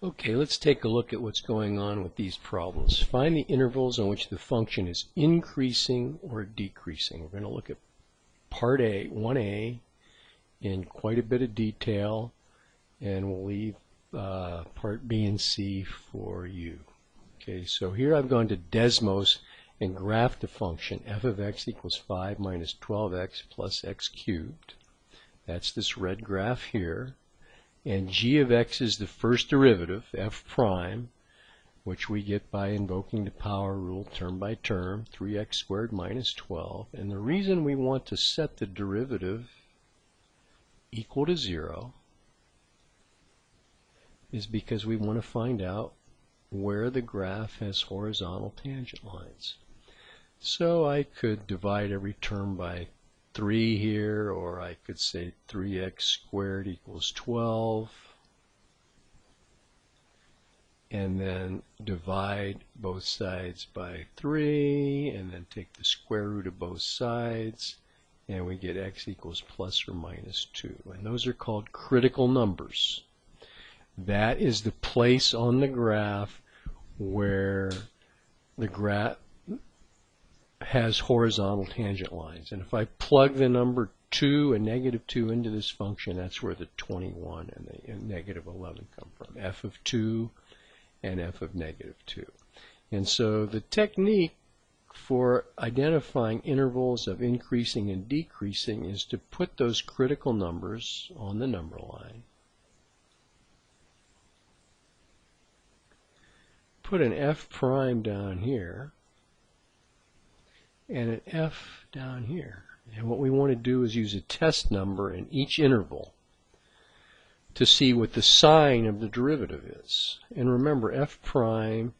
Okay, let's take a look at what's going on with these problems. Find the intervals on which the function is increasing or decreasing. We're going to look at part A, 1A, in quite a bit of detail, and we'll leave part B and C for you. Okay, so here I've gone to Desmos and graphed the function f of x equals 5 minus 12x plus x cubed. That's this red graph here. And g of x is the first derivative, f prime, which we get by invoking the power rule term by term, 3x squared minus 12. And the reason we want to set the derivative equal to 0 is because we want to find out where the graph has horizontal tangent lines. So I could divide every term by 3 here, or I could say 3x squared equals 12, and then divide both sides by 3, and then take the square root of both sides, and we get x equals plus or minus 2. And those are called critical numbers. That is the place on the graph where the graph has horizontal tangent lines. And if I plug the number 2 and negative 2 into this function, that's where the 21 and the negative 11 come from. F of 2 and f of negative 2. And so the technique for identifying intervals of increasing and decreasing is to put those critical numbers on the number line. Put an f prime down here and an f down here. And what we want to do is use a test number in each interval to see what the sign of the derivative is. And remember, f prime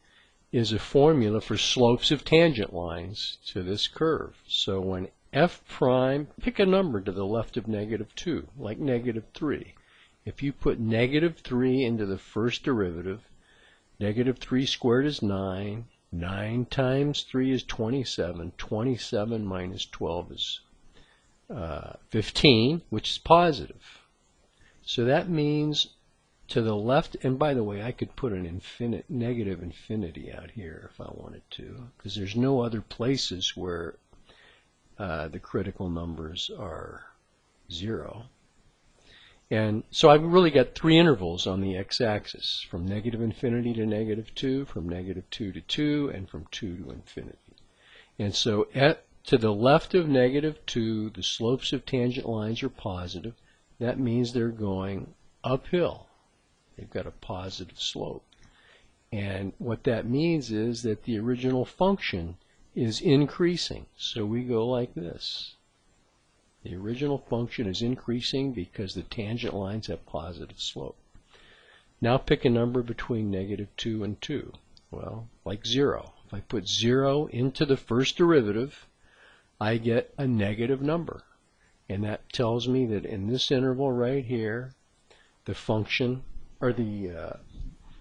is a formula for slopes of tangent lines to this curve. So when f prime, pick a number to the left of negative 2, like negative 3. If you put negative 3 into the first derivative, negative 3 squared is 9. 9 times 3 is 27. 27 minus 12 is 15, which is positive. So that means to the left, and by the way, I could put an negative infinity out here if I wanted to, because there's no other places where the critical numbers are 0. And so I've really got 3 intervals on the x-axis, from negative infinity to negative 2, from negative 2 to 2, and from 2 to infinity. And so to the left of negative 2, the slopes of tangent lines are positive. That means they're going uphill. They've got a positive slope. And what that means is that the original function is increasing. So we go like this. The original function is increasing because the tangent lines have positive slope. Now pick a number between negative 2 and 2. Well, like 0. If I put 0 into the first derivative, I get a negative number. And that tells me that in this interval right here, the function, or the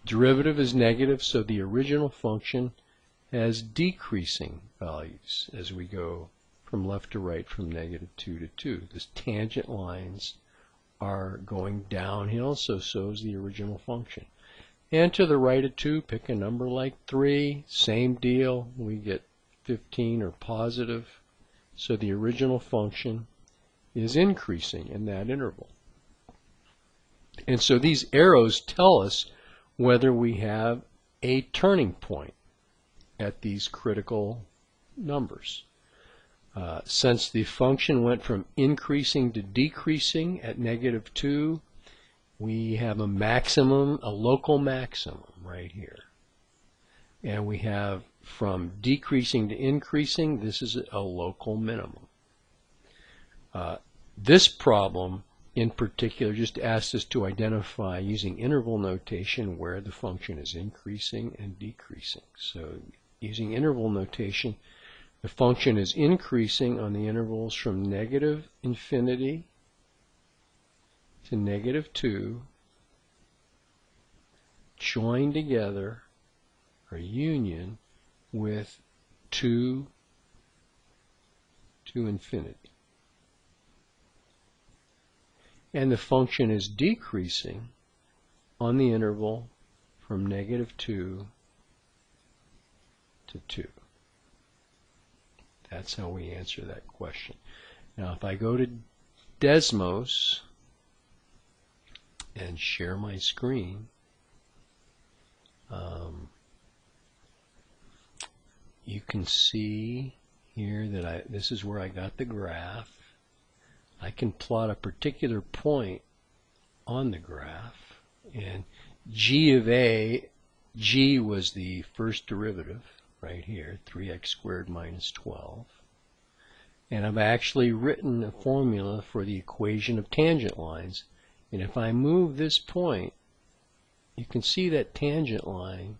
derivative is negative, so the original function has decreasing values as we go from left to right, from negative 2 to 2. The tangent lines are going downhill, so is the original function. And to the right of 2, pick a number like 3. Same deal. We get 15 or positive. So the original function is increasing in that interval. And so these arrows tell us whether we have a turning point at these critical numbers. Since the function went from increasing to decreasing at negative 2, we have a maximum, a local maximum right here. And we have from decreasing to increasing, this is a local minimum. This problem in particular just asks us to identify using interval notation where the function is increasing and decreasing. So using interval notation, the function is increasing on the intervals from negative infinity to negative 2, joined together, or union, with 2 to infinity. And the function is decreasing on the interval from -2 to 2. That's how we answer that question. Now if I go to Desmos and share my screen, you can see here that this is where I got the graph. I can plot a particular point on the graph, and g of a, g was the first derivative right here, 3x squared minus 12. And I've actually written a formula for the equation of tangent lines. And if I move this point, you can see that tangent line,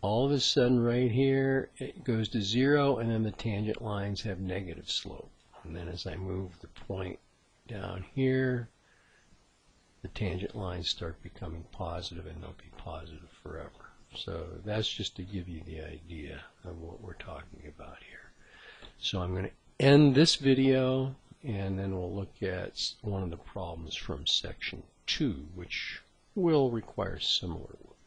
all of a sudden right here, it goes to 0, and then the tangent lines have negative slope. And then as I move the point down here, the tangent lines start becoming positive, and they'll be positive forever. So that's just to give you the idea of what we're talking about here. So I'm going to end this video, and then we'll look at one of the problems from section 2, which will require similar work.